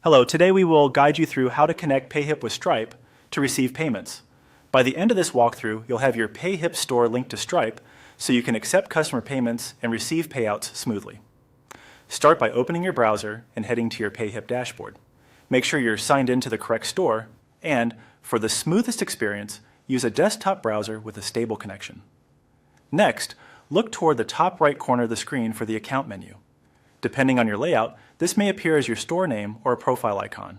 Hello, today we will guide you through how to connect Payhip with Stripe to receive payments. By the end of this walkthrough, you'll have your Payhip store linked to Stripe so you can accept customer payments and receive payouts smoothly. Start by opening your browser and heading to your Payhip dashboard. Make sure you're signed into the correct store, and for the smoothest experience, use a desktop browser with a stable connection. Next, look toward the top right corner of the screen for the account menu. Depending on your layout, this may appear as your store name or a profile icon.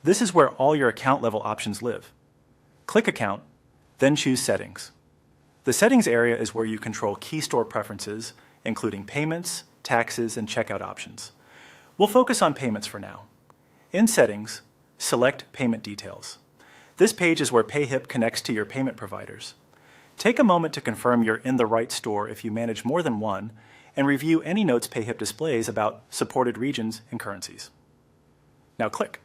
This is where all your account level options live. Click Account, then choose Settings. The Settings area is where you control key store preferences, including payments, taxes, and checkout options. We'll focus on payments for now. In Settings, select Payment Details. This page is where Payhip connects to your payment providers. Take a moment to confirm you're in the right store if you manage more than one, and review any notes Payhip displays about supported regions and currencies. Now click.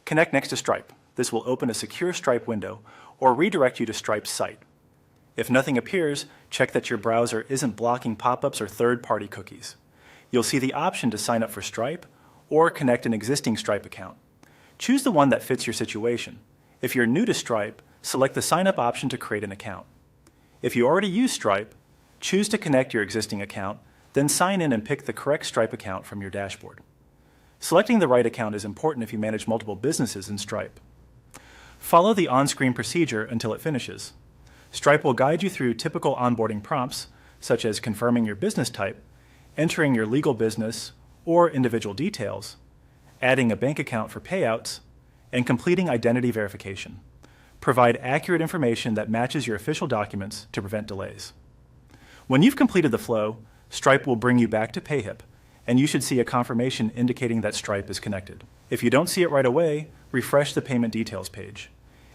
Connect next to Stripe. This will open a secure Stripe window or redirect you to Stripe's site. If nothing appears, check that your browser isn't blocking pop-ups or third-party cookies. You'll see the option to sign up for Stripe or connect an existing Stripe account. Choose the one that fits your situation. If you're new to Stripe, select the Sign Up option to create an account. If you already use Stripe, choose to connect your existing account, then sign in and pick the correct Stripe account from your dashboard. Selecting the right account is important if you manage multiple businesses in Stripe. Follow the on-screen procedure until it finishes. Stripe will guide you through typical onboarding prompts, such as confirming your business type, entering your legal business or individual details, adding a bank account for payouts, and completing identity verification. Provide accurate information that matches your official documents to prevent delays. When you've completed the flow, Stripe will bring you back to Payhip, and you should see a confirmation indicating that Stripe is connected. If you don't see it right away, refresh the payment details page.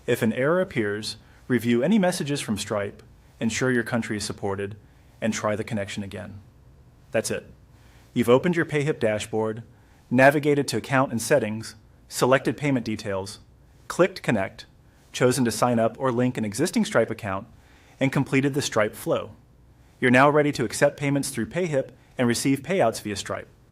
If an error appears, review any messages from Stripe, ensure your country is supported, and try the connection again. That's it. You've opened your Payhip dashboard, navigated to Account and Settings, selected payment details, clicked Connect, chosen to sign up or link an existing Stripe account, and completed the Stripe flow. You're now ready to accept payments through Payhip and receive payouts via Stripe.